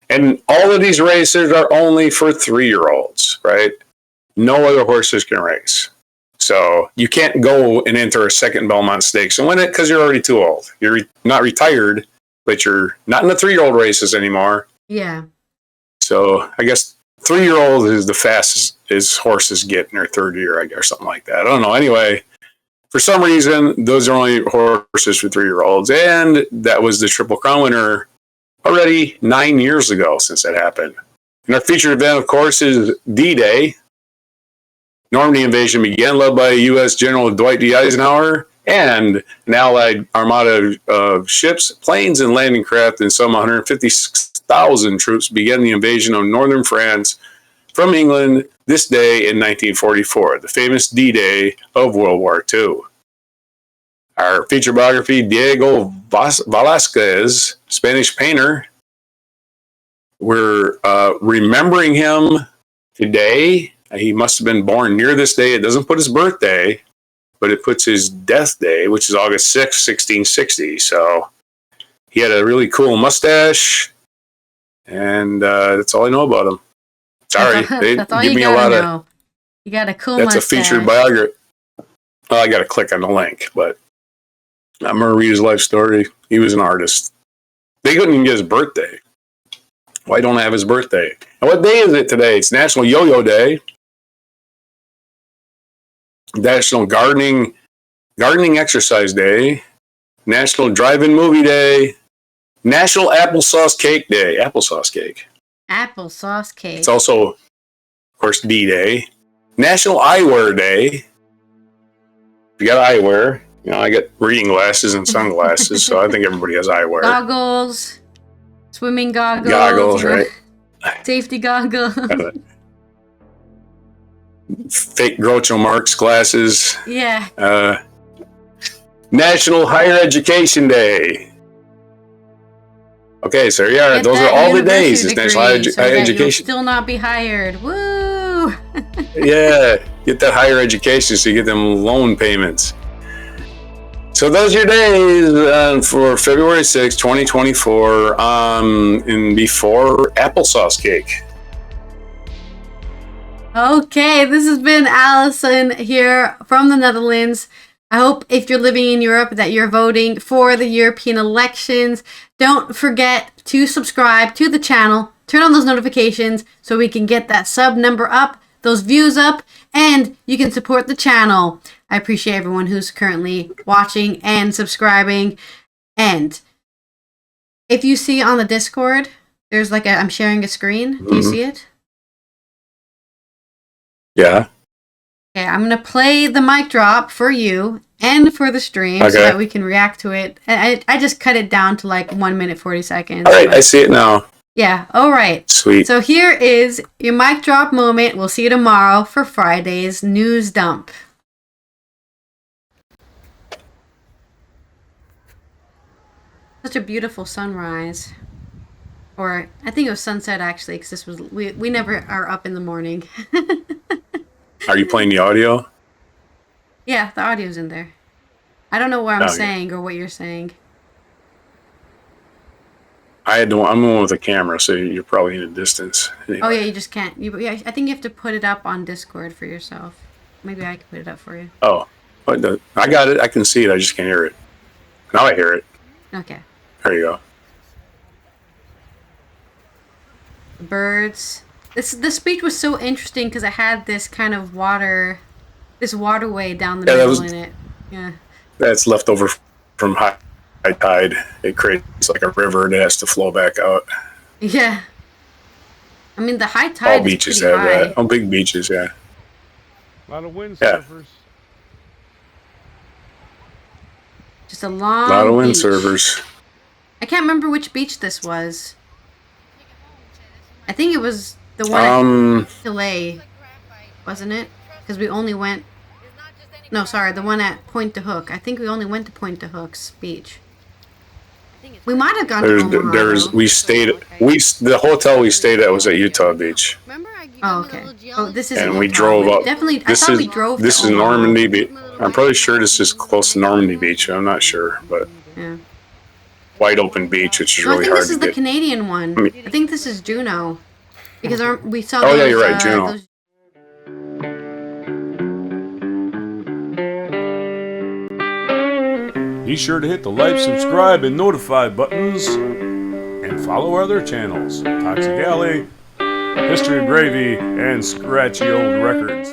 And all of these races are only for 3-year-olds, right? No other horses can race. So you can't go and enter a second Belmont Stakes and win it because you're already too old. You're not retired, but you're not in the 3-year-old races anymore. Yeah. So I guess 3-year-old is the fastest as horses get in their third year, I guess, or something like that. I don't know. Anyway, for some reason, those are only horses for 3-year-olds. And that was the Triple Crown winner already 9 years ago since that happened. And our featured event, of course, is D-Day. Normandy invasion began, led by U.S. General Dwight D. Eisenhower and an Allied armada of ships, planes, and landing craft, and some 156,000 troops began the invasion of northern France from England this day in 1944, the famous D-Day of World War II. Our feature biography, Diego Velázquez, Spanish painter. We're remembering him today. He must have been born near this day. It doesn't put his birthday, but it puts his death day, which is August 6, 1660. So he had a really cool mustache, and that's all I know about him. Sorry, they give me a lot of. You got a cool that's mustache. A featured biography. Well, I got to click on the link, but I'm going to read his life story. He was an artist. They couldn't even get his birthday. Why don't I have his birthday? And what day is it today? It's National Yo-Yo Day. National Gardening Exercise Day, National Drive-In Movie Day, National Applesauce Cake Day. Applesauce cake. Applesauce cake. It's also, of course, D-Day. National Eyewear Day. If you got eyewear, you know, I got reading glasses and sunglasses, so I think everybody has eyewear. Goggles, swimming goggles. Goggles, right? Safety goggles. Fake Groucho Marx glasses. Yeah. National Higher Education Day. Okay, so yeah, those are all the days. It's National Higher Education. You'll still not be hired. Woo! Yeah, get that higher education so you get them loan payments. So those are your days for February 6, 2024, and before applesauce cake. Okay, this has been Allison here from the Netherlands. I hope if you're living in Europe that you're voting for the European elections. Don't forget to subscribe to the channel. Turn on those notifications so we can get that sub number up, those views up, and you can support the channel. I appreciate everyone who's currently watching and subscribing. And if you see on the Discord, there's like I'm sharing a screen. Do you see it? Yeah. Okay, I'm going to play the mic drop for you and for the stream so that we can react to it. I just cut it down to like 1 minute, 40 seconds. All right, I see it now. Yeah, all right. Sweet. So here is your mic drop moment. We'll see you tomorrow for Friday's news dump. Such a beautiful sunrise. Or I think it was sunset actually, because this was we never are up in the morning. Are you playing the audio? Yeah, the audio's in there. I don't know what I'm saying or what you're saying. I'm the one with the camera, so you're probably in a distance. Anyway. Oh yeah, you just can't. I think you have to put it up on Discord for yourself. Maybe I can put it up for you. Oh, I got it. I can see it. I just can't hear it. Now I hear it. Okay. There you go. The birds. The speech was so interesting because it had this kind of this waterway down the middle in it. Yeah. That's left over from high tide. It creates like a river that has to flow back out. Yeah. I mean, the high tide all beaches have high. that. All big beaches, yeah. A lot of windsurfers. Just a long lot of beach. windsurfers. I can't remember which beach this was. I think it was the one in Chile, wasn't it? Because we only went No, sorry, the one at Point to Hook. I think we only went to Point to Hook's beach. We might have gone to Omaha. The hotel we stayed at was at Utah Beach. Oh, okay. Oh, this is. And we drove up. Definitely, I thought we drove. This is Normandy Beach. I'm pretty sure this is close to Normandy Beach. I'm not sure, but yeah. Wide open beach, which is really hard to get. I think this is the Canadian one. I think this is Juneau, because we saw. Oh yeah, you're right, Juneau. Be sure to hit the like, subscribe, and notify buttons, and follow our other channels: Toxic Alley, History of Gravy, and Scratchy Old Records.